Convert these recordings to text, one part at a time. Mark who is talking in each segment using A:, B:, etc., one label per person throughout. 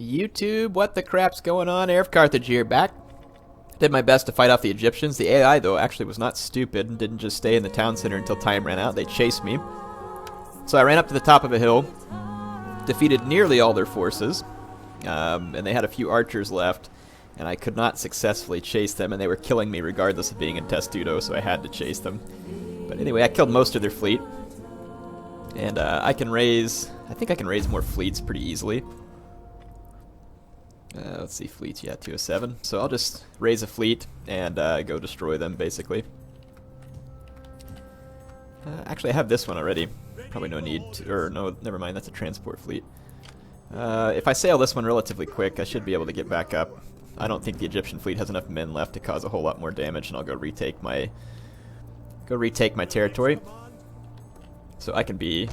A: YouTube, what the crap's going on? HeirofCarthage here, back. Did my best to fight off the Egyptians. The AI, though, actually was not stupid and didn't just stay in the town center until time ran out. They chased me. So I ran up to the top of a hill, defeated nearly all their forces, and they had a few archers left, and I could not successfully chase them, and they were killing me regardless of being in Testudo, so I had to chase them. But anyway, I killed most of their fleet, and I think I can raise more fleets pretty easily. Let's see, fleets, yeah, 207. So I'll just raise a fleet and go destroy them, basically. Actually, I have this one already. Probably no need to, or no, never mind, that's a transport fleet. If I sail this one relatively quick, I should be able to get back up. I don't think the Egyptian fleet has enough men left to cause a whole lot more damage, and I'll go retake my territory. So I can be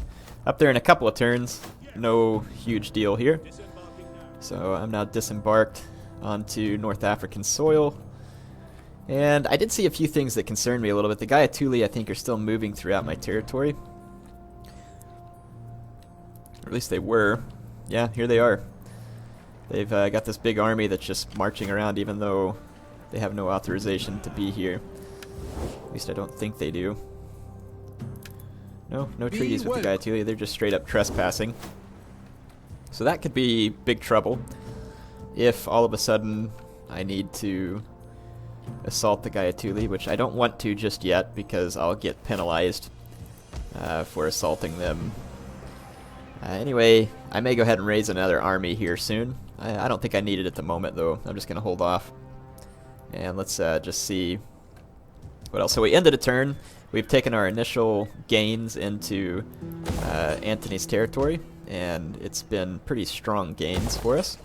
A: up there in a couple of turns. No huge deal here. So I'm now disembarked onto North African soil. And I did see a few things that concerned me a little bit. The Gaetuli, I think, are still moving throughout my territory. Or at least they were. Yeah, here they are. They've got this big army that's just marching around even though they have no authorization to be here. At least I don't think they do. No treaties with the Gaetuli. They're just straight up trespassing. So that could be big trouble if all of a sudden I need to assault the Gaetuli, which I don't want to just yet because I'll get penalized for assaulting them. Anyway, I may go ahead and raise another army here soon. I don't think I need it at the moment, though. I'm just going to hold off. And let's just see what else. So we ended a turn. We've taken our initial gains into Antony's territory, and it's been pretty strong gains for us.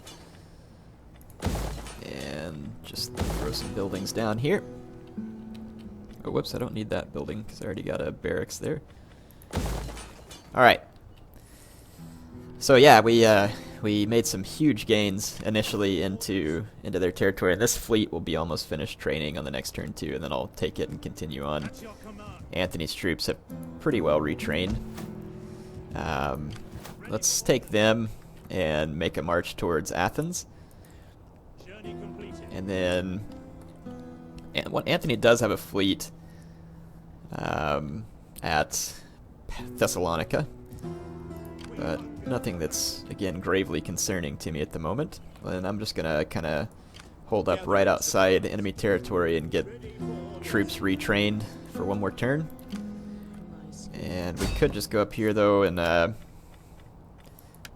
A: And just throw some buildings down here. Oh, whoops, I don't need that building because I already got a barracks there. Alright. So yeah, we made some huge gains initially into their territory, and this fleet will be almost finished training on the next turn too, and then I'll take it and continue on. Antony's troops have pretty well retrained. Let's take them and make a march towards Athens. And then Antony does have a fleet at Thessalonica, but nothing that's, again, gravely concerning to me at the moment. And I'm just going to kind of hold up right outside enemy territory and get troops retrained for one more turn. And we could just go up here, though, and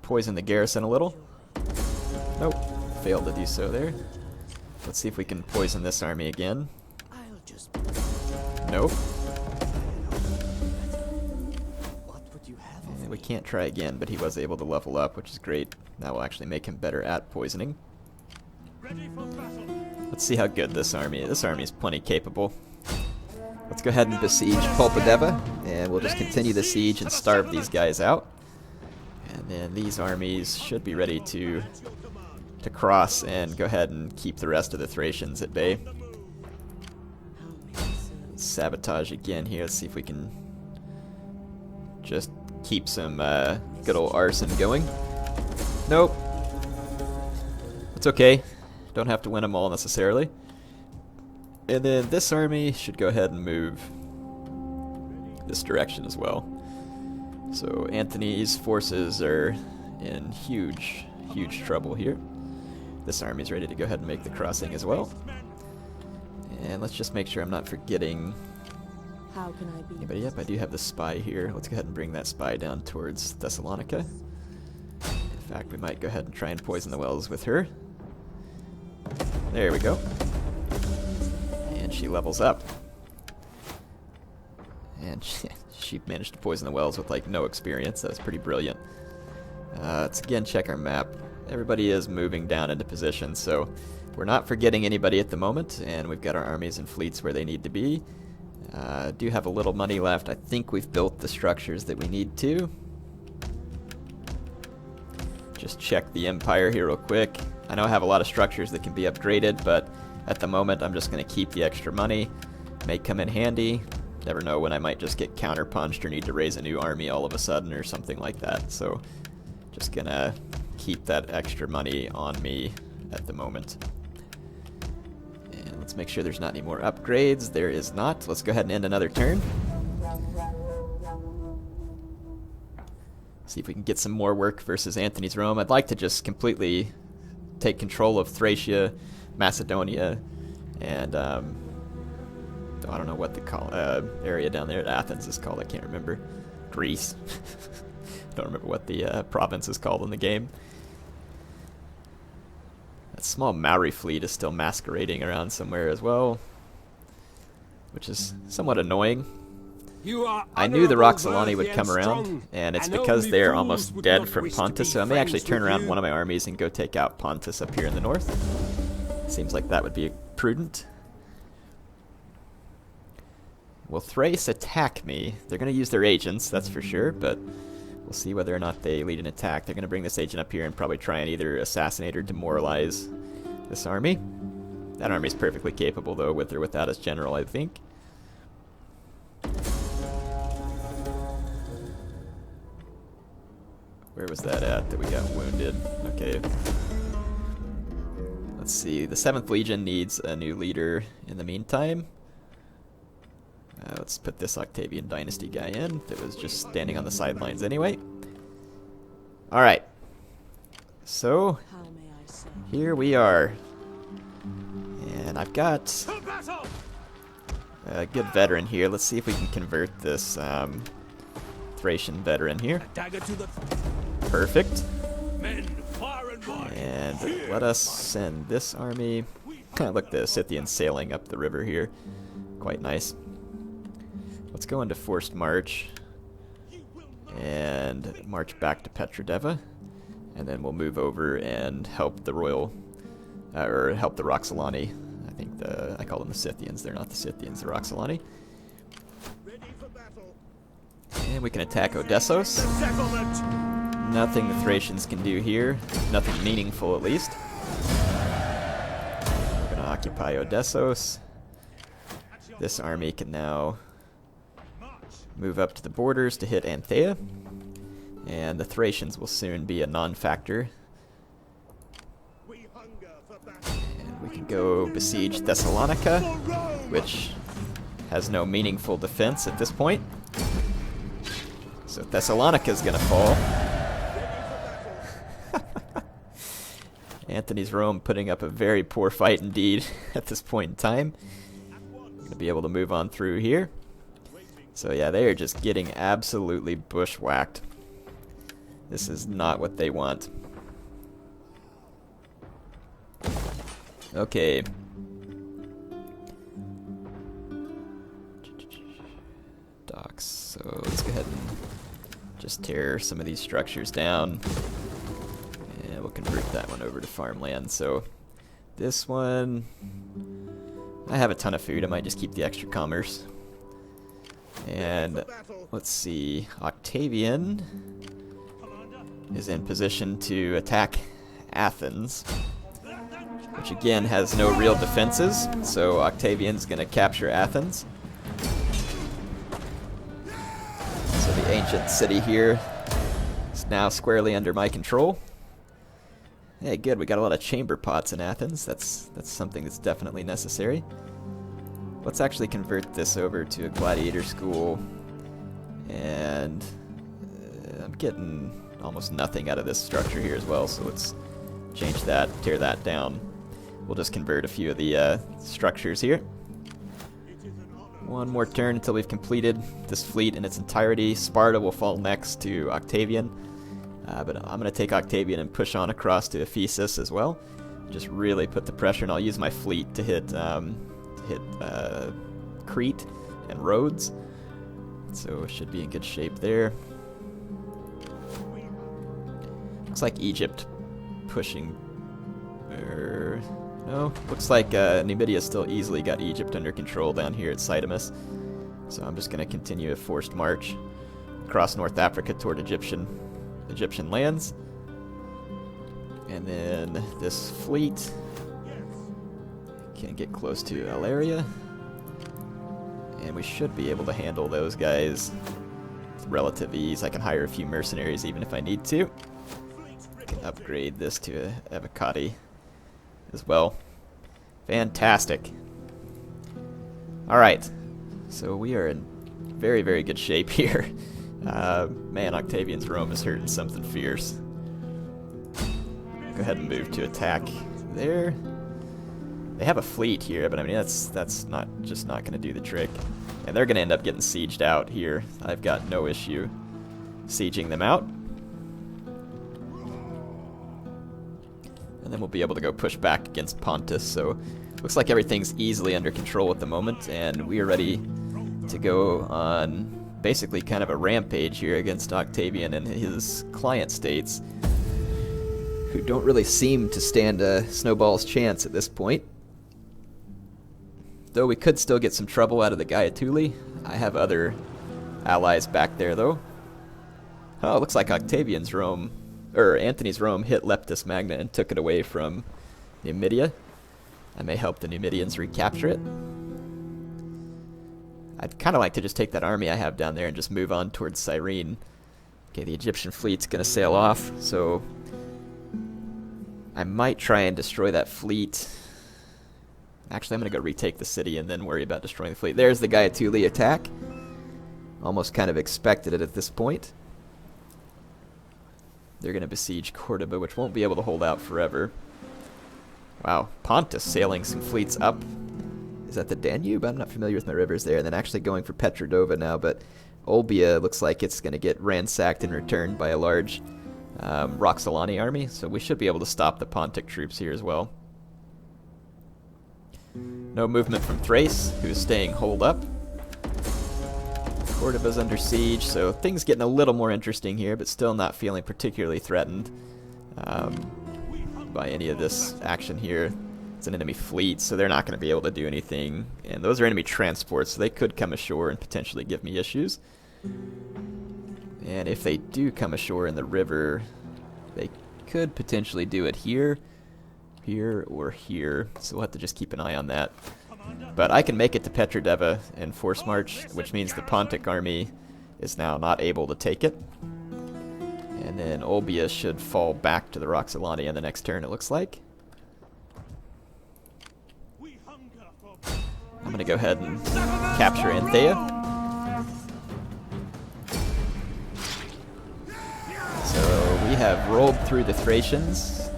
A: poison the garrison a little. Nope, failed to do so there. Let's see if we can poison this army again. Nope. And we can't try again, but he was able to level up, which is great. That will actually make him better at poisoning. Let's see how good this army is. This army is plenty capable. Let's go ahead and besiege Pulpadeva, and we'll just continue the siege and starve these guys out. And then these armies should be ready to cross and go ahead and keep the rest of the Thracians at bay. Sabotage again here. Let's see if we can just keep some good old arson going. Nope. It's okay. Don't have to win them all necessarily. And then this army should go ahead and move this direction as well. So Antony's forces are in huge trouble here. This army's ready to go ahead and make the crossing as well. And let's just make sure I'm not forgetting anybody. Yep, I do have the spy here. Let's go ahead and bring that spy down towards Thessalonica. In fact, we might go ahead and try and poison the wells with her. There we go. And she levels up. And she managed to poison the wells with like no experience. That was pretty brilliant. Let's again check our map. Everybody is moving down into position, so we're not forgetting anybody at the moment, and we've got our armies and fleets where they need to be. Do have a little money left. I think we've built the structures that we need to. Just check the Empire here real quick. I know I have a lot of structures that can be upgraded, but at the moment I'm just going to keep the extra money. May come in handy. Never know when I might just get counterpunched or need to raise a new army all of a sudden or something like that. So just gonna keep that extra money on me at the moment. And let's make sure there's not any more upgrades. There is not. Let's go ahead and end another turn. See if we can get some more work versus Antony's Rome. I'd like to just completely take control of Thracia, Macedonia, and I don't know what the area down there at Athens is called. I can't remember. Greece. Don't remember what the province is called in the game. That small Maori fleet is still masquerading around somewhere as well, which is somewhat annoying. I knew the Roxolani would come around, and it's because they're almost dead from Pontus, so I may actually turn around one of my armies and go take out Pontus up here in the north. Seems like that would be prudent. Will Thrace attack me? They're going to use their agents, that's for sure, but we'll see whether or not they lead an attack. They're going to bring this agent up here and probably try and either assassinate or demoralize this army. That army is perfectly capable, though, with or without its general, I think. Where was that at that we got wounded? Okay. Let's see. The 7th Legion needs a new leader in the meantime. Let's put this Octavian Dynasty guy in that was just standing on the sidelines anyway. Alright. So, here we are. And I've got a good veteran here. Let's see if we can convert this Thracian veteran here. Perfect. And let us send this army. Look, the Scythians sailing up the river here. Quite nice. Let's go into forced march and march back to Petrodeva, and then we'll move over and help the royal, or help the Roxolani. I think I call them the Scythians. They're not the Scythians, the Roxolani. And we can attack Odessos. Nothing the Thracians can do here. Nothing meaningful, at least. We're going to occupy Odessos. This army can now move up to the borders to hit Anthea. And the Thracians will soon be a non-factor. And we can go besiege Thessalonica, which has no meaningful defense at this point. So Thessalonica is going to fall. Antony's Rome putting up a very poor fight indeed at this point in time. Going to be able to move on through here. So yeah, they are just getting absolutely bushwhacked. This is not what they want. Okay. Docks. So let's go ahead and just tear some of these structures down. And we'll convert that one over to farmland. So this one, I have a ton of food. I might just keep the extra commerce. And let's see, Octavian is in position to attack Athens, which again has no real defenses. So Octavian's going to capture Athens. So the ancient city here is now squarely under my control. Hey, good, we got a lot of chamber pots in Athens. That's something that's definitely necessary. Let's actually convert this over to a gladiator school. And I'm getting almost nothing out of this structure here as well, so let's change that, tear that down. We'll just convert a few of the structures here. One more turn until we've completed this fleet in its entirety. Sparta will fall next to Octavian. But I'm going to take Octavian and push on across to Ephesus as well. Just really put the pressure, and I'll use my fleet to hit Crete and Rhodes. So it should be in good shape there. Looks like Egypt pushing. No, looks like Numidia still easily got Egypt under control down here at Cydamus. So I'm just going to continue a forced march across North Africa toward Egyptian lands. And then this fleet can get close to Aleria. And we should be able to handle those guys with relative ease. I can hire a few mercenaries even if I need to. can upgrade this to a avocado as well. Fantastic. Alright, so we are in very, very good shape here. Man, Octavian's Rome is hurting something fierce. Go ahead and move to attack there. They have a fleet here, but I mean that's not going to do the trick. And they're going to end up getting sieged out here. I've got no issue sieging them out. And then we'll be able to go push back against Pontus. So looks like everything's easily under control at the moment, and we are ready to go on basically kind of a rampage here against Octavian and his client states, who don't really seem to stand a snowball's chance at this point. Though we could still get some trouble out of the Gaetuli. I have other allies back there, though. Oh, it looks like Octavian's Rome, or Antony's Rome, hit Leptis Magna and took it away from Numidia. I may help the Numidians recapture it. I'd kind of like to just take that army I have down there and just move on towards Cyrene. Okay, the Egyptian fleet's going to sail off, so I might try and destroy that fleet. Actually, I'm going to go retake the city and then worry about destroying the fleet. There's the Gaetuli attack. Almost kind of expected it at this point. They're going to besiege Cordoba, which won't be able to hold out forever. Wow, Pontus sailing some fleets up. Is that the Danube? I'm not familiar with my rivers there. And then actually going for Petrodova now, but Olbia looks like it's going to get ransacked and returned by a large Roxolani army, so we should be able to stop the Pontic troops here as well. No movement from Thrace, who's staying holed up. Cordoba's under siege, so things getting a little more interesting here, but still not feeling particularly threatened by any of this action here. It's an enemy fleet, so they're not going to be able to do anything. And those are enemy transports, so they could come ashore and potentially give me issues. And if they do come ashore in the river, they could potentially do it here, here, or here. So we'll have to just keep an eye on that. But I can make it to Petrodeva and force march, which means the Pontic army is now not able to take it. And then Olbia should fall back to the Roxolani in the next turn, it looks like. I'm going to go ahead and capture Anthea. So we have rolled through the Thracians,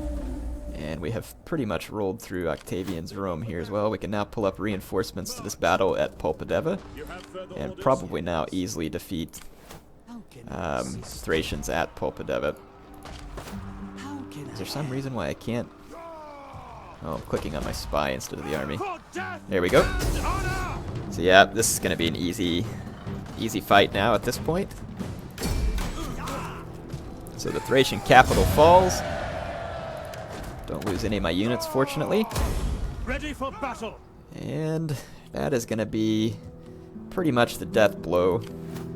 A: and we have pretty much rolled through Octavian's Rome here as well. We can now pull up reinforcements to this battle at Pulpadeva, and probably now easily defeat Thracians at Pulpadeva. Is there some reason why I can't? Oh, I'm clicking on my spy instead of the army. There we go. So yeah, this is going to be an easy fight now at this point. So the Thracian capital falls. Don't lose any of my units, fortunately.
B: Ready for battle.
A: And that is going to be pretty much the death blow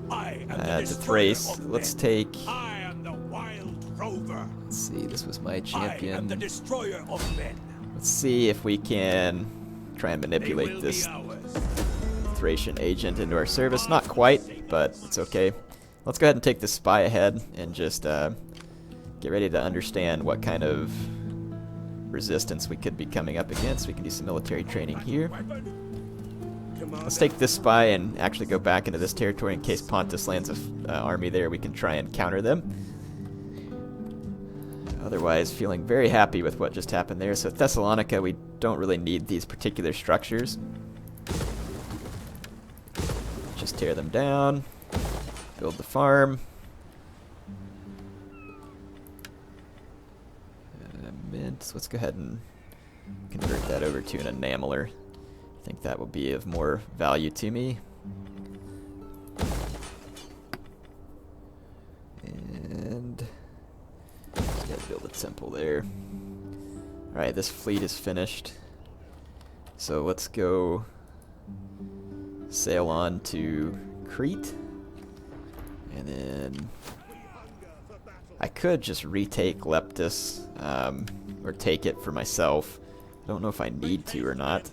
A: to Thrace. Let's take...
B: I am the wild rover.
A: Let's see, this was my
B: I
A: champion.
B: am the destroyer of men.
A: Let's see if we can try and manipulate this Thracian agent into our service. Not quite, but it's okay. Let's go ahead and take this spy ahead and just get ready to understand what kind of resistance we could be coming up against. We can do some military training here. Let's take this spy and actually go back into this territory in case Pontus lands an army there. We can try and counter them. Otherwise, feeling very happy with what just happened there. So Thessalonica, we don't really need these particular structures. Just tear them down. Build the farm. Mint. So let's go ahead and convert that over to an enameler. I think that will be of more value to me. And just gotta build a temple there. Alright, this fleet is finished. So let's go sail on to Crete. And then I could just retake Leptis, or take it for myself. I don't know if I need to or not.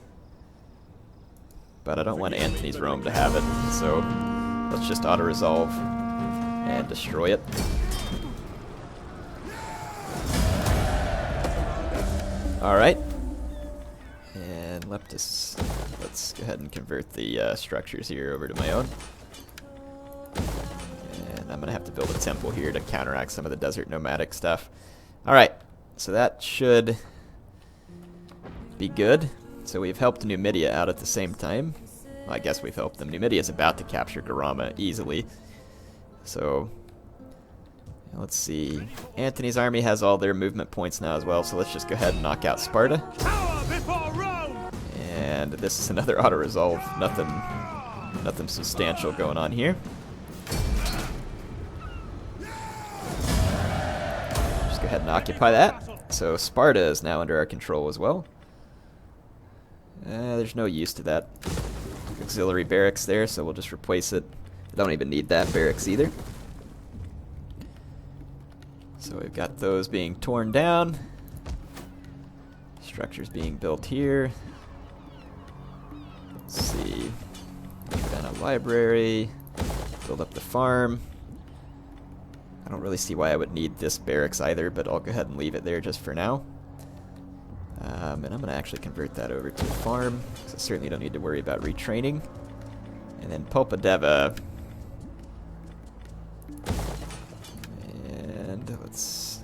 A: But I don't want Antony's Rome to have it, so let's just auto-resolve and destroy it. Alright. And let's go ahead and convert the structures here over to my own. And I'm going to have to build a temple here to counteract some of the desert nomadic stuff. Alright, so that should be good. So we've helped Numidia out at the same time. Well, I guess we've helped them. Numidia's about to capture Garama easily. So, let's see. Antony's army has all their movement points now as well, so let's just go ahead and knock out Sparta. And this is another auto-resolve. Nothing substantial going on here. Just go ahead and occupy that. So Sparta is now under our control as well. There's no use to that auxiliary barracks there, so we'll just replace it. I don't even need that barracks either. So we've got those being torn down. Structures being built here. Let's see. Put down a library. Build up the farm. I don't really see why I would need this barracks either, but I'll go ahead and leave it there just for now. And I'm going to actually convert that over to a farm, because I certainly don't need to worry about retraining. And then Pulpadeva. And let's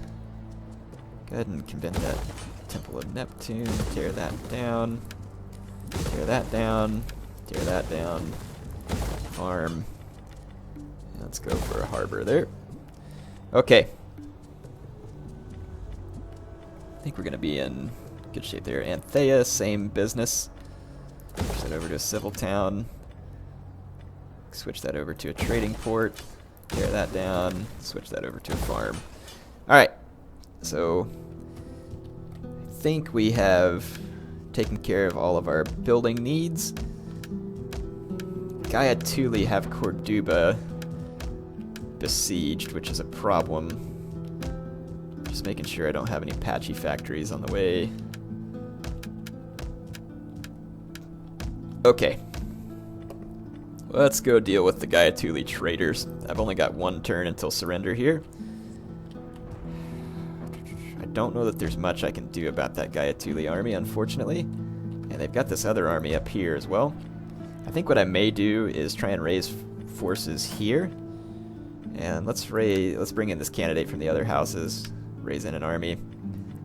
A: go ahead and convent that Temple of Neptune. Tear that down. Tear that down. Tear that down. Farm. And let's go for a harbor there. Okay. I think we're going to be in good shape there. Anthea, same business. Switch that over to a civil town. Switch that over to a trading port. Tear that down. Switch that over to a farm. Alright. So, I think we have taken care of all of our building needs. Gaetuli have Corduba besieged, which is a problem. Just making sure I don't have any patchy factories on the way. Okay. Let's go deal with the Gaetuli traders. I've only got one turn until surrender here. I don't know that there's much I can do about that Gaetuli army, unfortunately. And they've got this other army up here as well. I think what I may do is try and raise forces here. And let's bring in this candidate from the other houses. Raise in an army.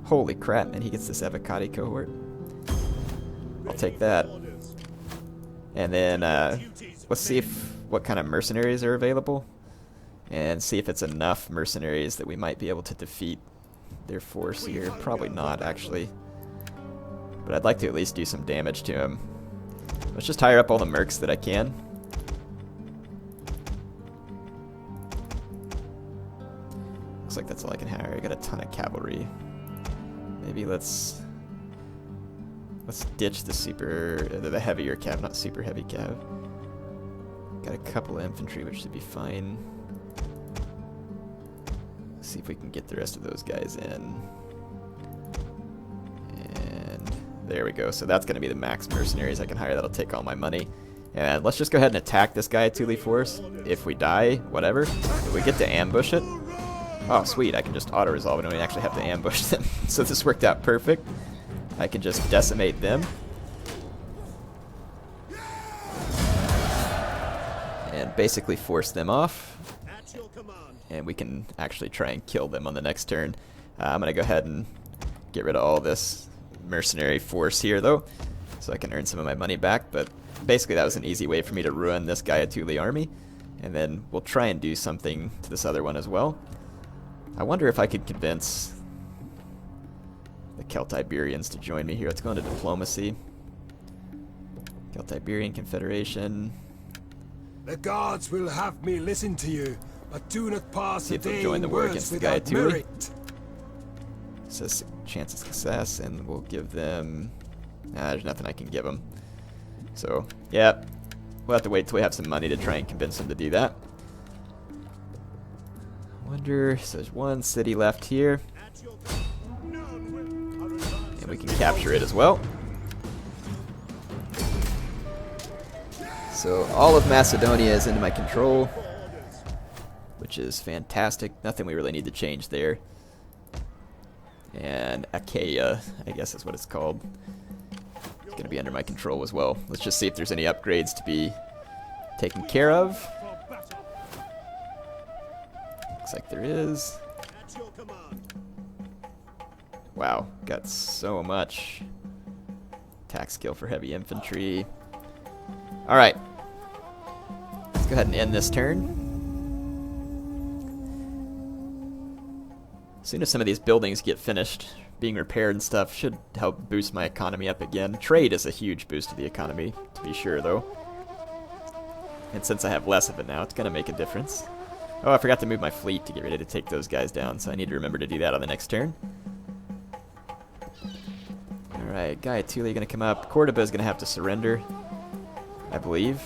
A: Holy crap, and he gets this Evocati cohort. I'll take that. And then let's see what kind of mercenaries are available. And see if it's enough mercenaries that we might be able to defeat their force here. Probably not, actually. But I'd like to at least do some damage to him. Let's just hire up all the mercs that I can. Looks like that's all I can hire. I got a ton of cavalry. Maybe let's ditch the heavier cav, not super heavy cav. Got a couple of infantry, which should be fine. Let's see if we can get the rest of those guys in. And there we go. So that's going to be the max mercenaries I can hire. That'll take all my money. And let's just go ahead and attack this Gaetuli force. If we die, whatever. If we get to ambush it. Oh, sweet. I can just auto-resolve. I don't even actually have to ambush them. So this worked out perfect. I can just decimate them. And basically force them off. And we can actually try and kill them on the next turn. I'm going to go ahead and get rid of all this mercenary force here, though, so I can earn some of my money back. But basically that was an easy way for me to ruin this Gaetuli army. And then we'll try and do something to this other one as well. I wonder if I could convince the Celtiberians to join me here. Let's go into diplomacy. Celtiberian Confederation.
C: The gods will have me listen to you, but do not pass a day
A: join the
C: in
A: war
C: words
A: against the
C: without
A: Gaetuli.
C: merit.
A: Says chance of success, and we'll give them... Nah, there's nothing I can give them. So, yeah, we'll have to wait till we have some money to try and convince them to do that. Wonder, so there's one city left here. And we can capture it as well. So all of Macedonia is into my control, which is fantastic. Nothing we really need to change there. and Achaia, I guess is what it's called. It's going to be under my control as well. Let's just see if there's any upgrades to be taken care of. Looks like there is. Wow, got so much attack skill for heavy infantry. Alright. Let's go ahead and end this turn. As soon as some of these buildings get finished being repaired and stuff, should help boost my economy up again. Trade is a huge boost to the economy, to be sure, though. And since I have less of it now, it's going to make a difference. Oh, I forgot to move my fleet to get ready to take those guys down, so I need to remember to do that on the next turn. Alright, Gaetuli going to come up. Cordoba is going to have to surrender, I believe.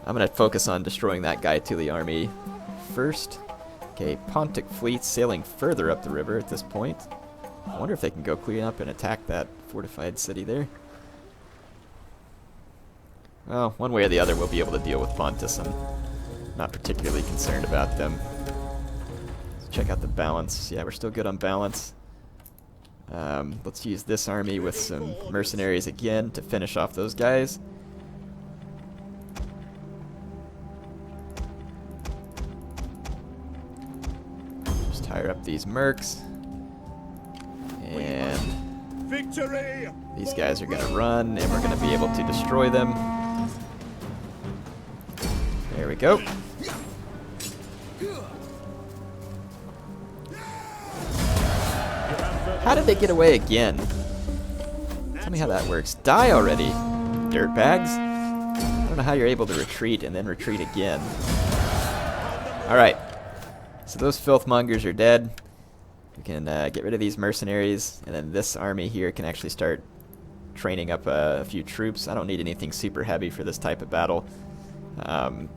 A: I'm going to focus on destroying that Gaetuli army first. Okay, Pontic fleet sailing further up the river at this point. I wonder if they can go clean up and attack that fortified city there. Well, one way or the other we'll be able to deal with Pontus. I'm not particularly concerned about them. Let's check out the balance. Yeah, we're still good on balance. Let's use this army with some mercenaries again to finish off those guys. Just hire up these mercs. And
B: Victory!
A: These guys are going to run, and we're going to be able to destroy them. There we go. How did they get away again? Tell me how that works. Die already, dirtbags. I don't know how you're able to retreat and then retreat again. Alright. So those filthmongers are dead. We can get rid of these mercenaries, and then this army here can actually start training up a few troops. I don't need anything super heavy for this type of battle.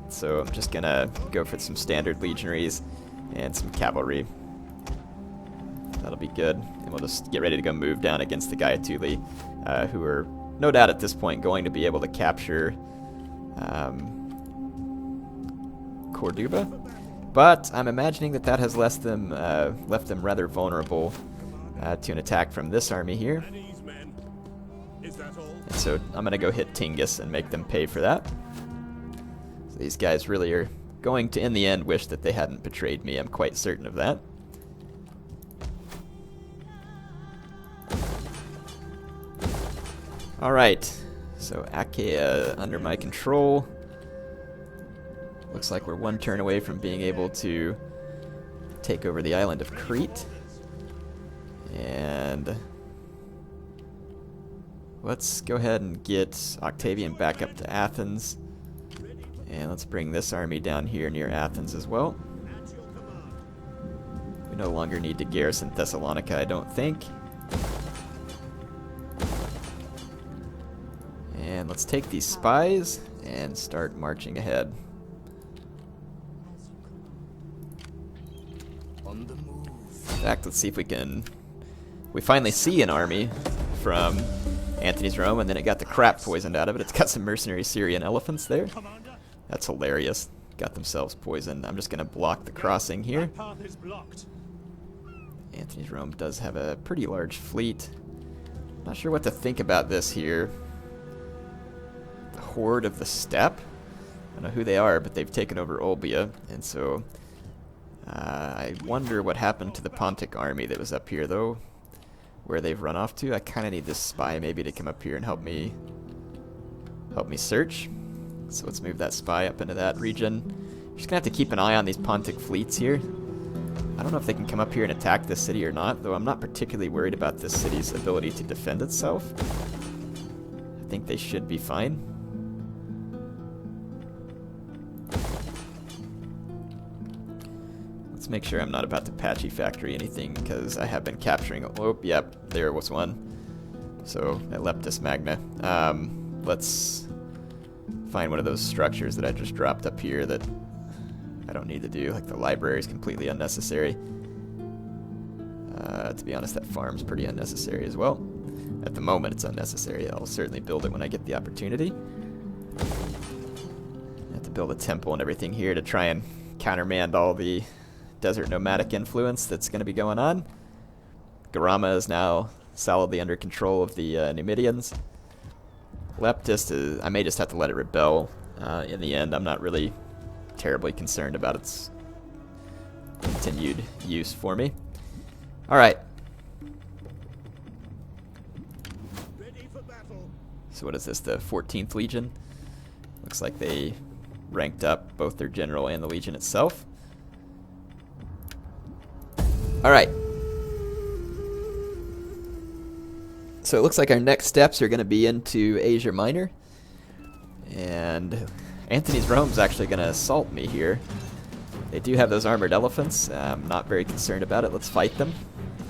A: So I'm just going to go for some standard legionaries and some cavalry. That'll be good. And we'll just get ready to go move down against the Gaetuli, who are no doubt at this point going to be able to capture Cordoba. But I'm imagining that has left them rather vulnerable to an attack from this army here. And so I'm going to go hit Tingis and make them pay for that. So these guys really are going to, in the end, wish that they hadn't betrayed me. I'm quite certain of that. Alright, so Achaia under my control. Looks like we're one turn away from being able to take over the island of Crete. And let's go ahead and get Octavian back up to Athens. And let's bring this army down here near Athens as well. We no longer need to garrison Thessalonica, I don't think. And let's take these spies and start marching ahead.
C: On the move.
A: In fact, let's see if we can... We finally see an army from Antony's Rome, and then it got the crap poisoned out of it. It's got some mercenary Syrian elephants there. That's hilarious. Got themselves poisoned. I'm just going to block the crossing here. Antony's Rome does have a pretty large fleet. Not sure what to think about this here. The Horde of the Steppe. I don't know who they are, but they've taken over Olbia, and so I wonder what happened to the Pontic army that was up here, though. Where they've run off to. I kind of need this spy maybe to come up here and help me search. So let's move that spy up into that region. Just gonna have to keep an eye on these Pontic fleets here. I don't know if they can come up here and attack this city or not, though I'm not particularly worried about this city's ability to defend itself. I think they should be fine. Let's make sure I'm not about to patchy factory anything, because I have been capturing... Oh, yep, there was one. So, at Leptis Magna. Let's find one of those structures that I just dropped up here that I don't need to do. Like, the library is completely unnecessary. To be honest, that farm's pretty unnecessary as well. At the moment, it's unnecessary. I'll certainly build it when I get the opportunity. I have to build a temple and everything here to try and countermand all the desert nomadic influence that's going to be going on. Garama is now solidly under control of the Numidians. Leptis is, I may just have to let it rebel in the end. I'm not really terribly concerned about its continued use for me. Alright. So what is this, the 14th Legion? Looks like they ranked up both their general and the Legion itself. Alright. So it looks like our next steps are going to be into Asia Minor. And Antony's Rome's actually going to assault me here. They do have those armored elephants. I'm not very concerned about it. Let's fight them.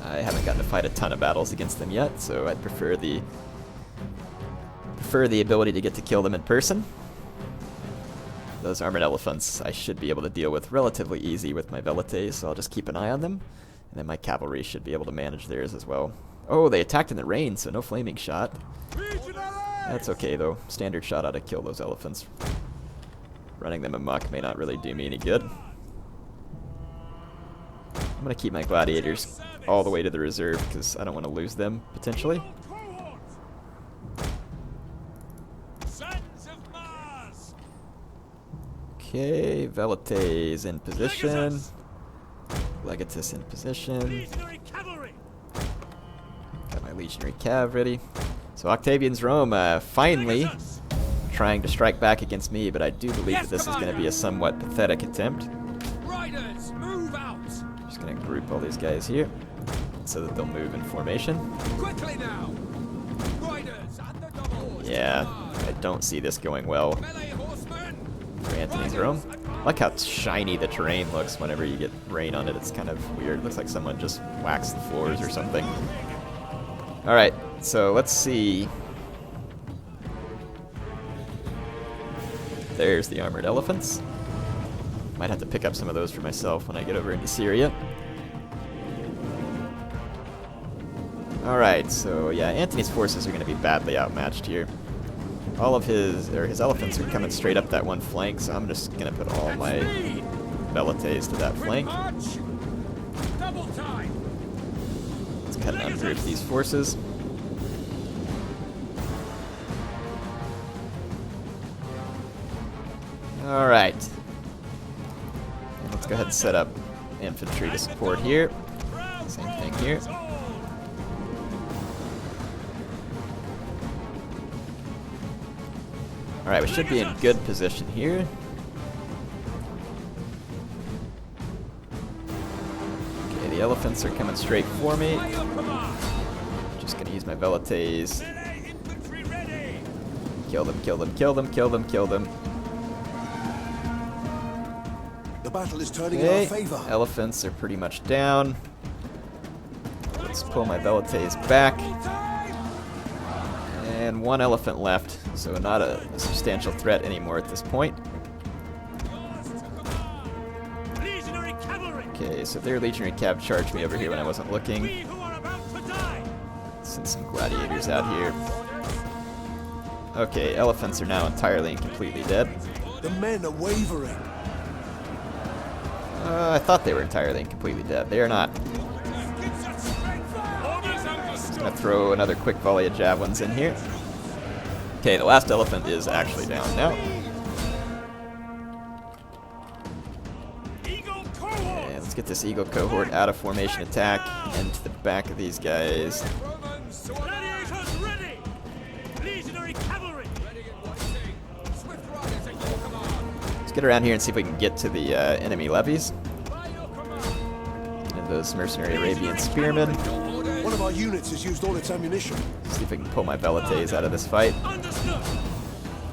A: I haven't gotten to fight a ton of battles against them yet, so I'd prefer the ability to get to kill them in person. Those armored elephants I should be able to deal with relatively easy with my velites, so I'll just keep an eye on them. And then my cavalry should be able to manage theirs as well. Oh, they attacked in the rain, so no flaming shot. That's okay, though. Standard shot ought to kill those elephants. Running them amok may not really do me any good. I'm going to keep my gladiators all the way to the reserve, because I don't want to lose them, potentially. Okay, Velites in position. Legatus in position. Got my legionary cav ready. So Octavian's Rome finally trying to strike back against me, but I do believe that this is going to be a somewhat pathetic attempt. Just going to group all these guys here so that they'll move in formation. Yeah, I don't see this going well for Antony's Rome. I like how shiny the terrain looks whenever you get rain on it. It's kind of weird. It looks like someone just waxed the floors or something. Alright, so let's see. There's the armored elephants. Might have to pick up some of those for myself when I get over into Syria. Alright, so yeah, Antony's forces are going to be badly outmatched here. All of his elephants are coming straight up that one flank, so I'm just going to put all my velites to that flank. Let's go ahead and ungroup these forces. Alright. Let's go ahead and set up infantry to support here. Same thing here. Alright, we should be in good position here. Okay, the elephants are coming straight for me. Just gonna use my velites. Kill them, kill them, kill them, kill them, kill them.
C: The battle is turning in our favor.
A: Elephants are pretty much down. Let's pull my velites back. And one elephant left, so not a substantial threat anymore at this point. Okay, so their legionary cav charged me over here when I wasn't looking. Send some gladiators out here. Okay, elephants are now entirely and completely dead.
C: The men are wavering.
A: I thought they were entirely and completely dead. They are not. Just gonna throw another quick volley of javelins in here. Okay, the last elephant is actually down now. And let's get this eagle cohort out of formation attack and to the back of these guys. Let's get around here and see if we can get to the enemy levies. And those mercenary Arabian spearmen.
C: One of our units has used all its ammunition.
A: See if I can pull my velites out of this fight.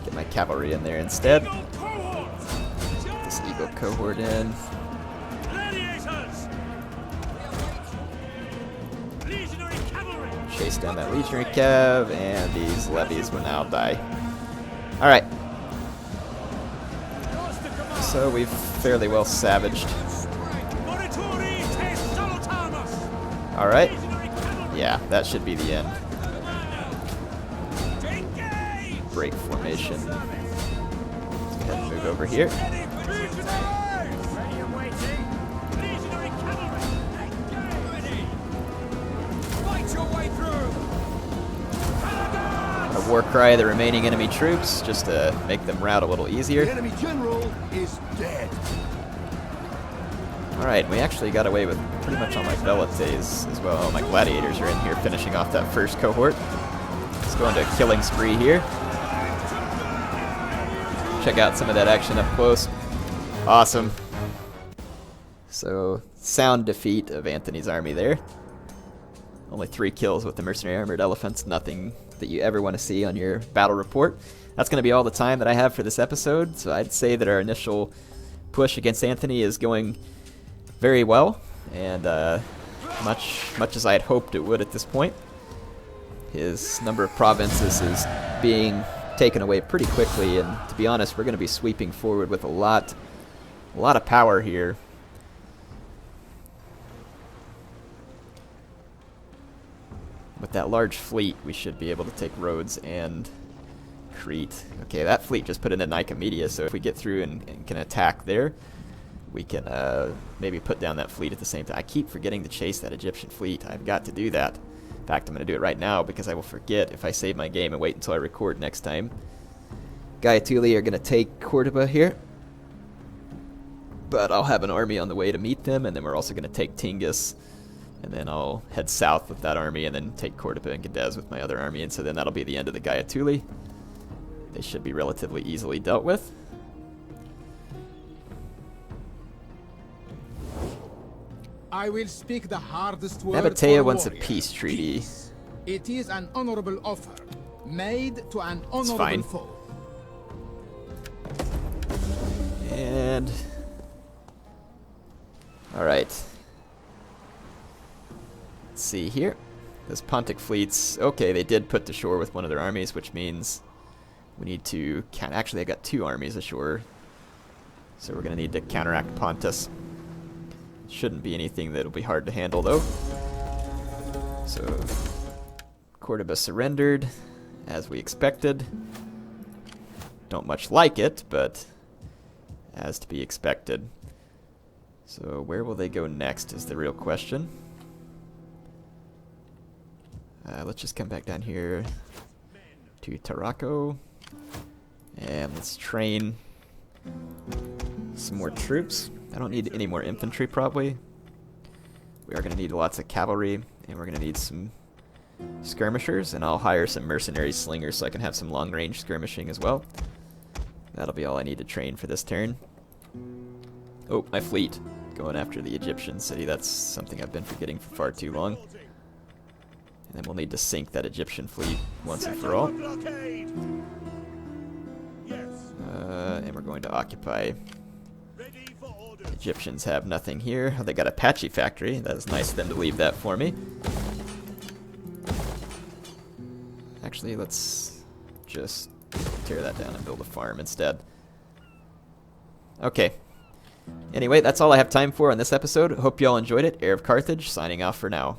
A: Get my cavalry in there instead. Get this eagle cohort in. Chase down that legionary cav, and these levies will now die. Alright. So we've fairly well savaged. Alright. Yeah, that should be the end. Break formation. Let's go ahead and move over here.
C: Fight your way through!
A: A war cry the remaining enemy troops, just to make them rout a little easier.
B: The enemy general is dead.
A: Alright, we actually got away with pretty much all my velites as well. All my gladiators are in here finishing off that first cohort. Let's go into a killing spree here. Check out some of that action up close. Awesome. So, sound defeat of Antony's army there. Only 3 kills with the mercenary armored elephants. Nothing that you ever want to see on your battle report. That's going to be all the time that I have for this episode. So I'd say that our initial push against Antony is going very well, and much as I had hoped it would at this point. His number of provinces is being taken away pretty quickly, and to be honest, we're going to be sweeping forward with a lot of power here. With that large fleet, we should be able to take Rhodes and Crete. Okay, that fleet just put into Nicomedia, so if we get through and can attack there, we can maybe put down that fleet at the same time. I keep forgetting to chase that Egyptian fleet. I've got to do that. In fact, I'm going to do it right now because I will forget if I save my game and wait until I record next time. Gaetuli are going to take Cordoba here. But I'll have an army on the way to meet them, and then we're also going to take Tingis. And then I'll head south with that army and then take Cordoba and Gadez with my other army. And so then that'll be the end of the Gaetuli. They should be relatively easily dealt with.
D: I will speak the hardest word.
A: Nabatea
D: for
A: wants a
D: warrior.
A: peace treaty.
D: Peace. It is an honorable offer, made to an honorable
A: fine.
D: foe.
A: And alright. Let's see here. Those Pontic fleets, okay, they did put to shore with one of their armies, which means we need to actually I got 2 armies ashore. So we're gonna need to counteract Pontus. Shouldn't be anything that'll be hard to handle though. So Cordoba surrendered, as we expected. Don't much like it, but as to be expected. So where will they go next is the real question. Let's just come back down here to Tarraco. And let's train some more troops. I don't need any more infantry probably. We are going to need lots of cavalry, and we're going to need some skirmishers, and I'll hire some mercenary slingers so I can have some long-range skirmishing as well. That'll be all I need to train for this turn. Oh, my fleet going after the Egyptian city. That's something I've been forgetting for far too long. And then we'll need to sink that Egyptian fleet once and for all. And we're going to occupy. Egyptians have nothing here. Oh, they got a Apache factory. That is nice of them to leave that for me. Actually, let's just tear that down and build a farm instead. Okay. Anyway, that's all I have time for on this episode. Hope you all enjoyed it. HeirofCarthage signing off for now.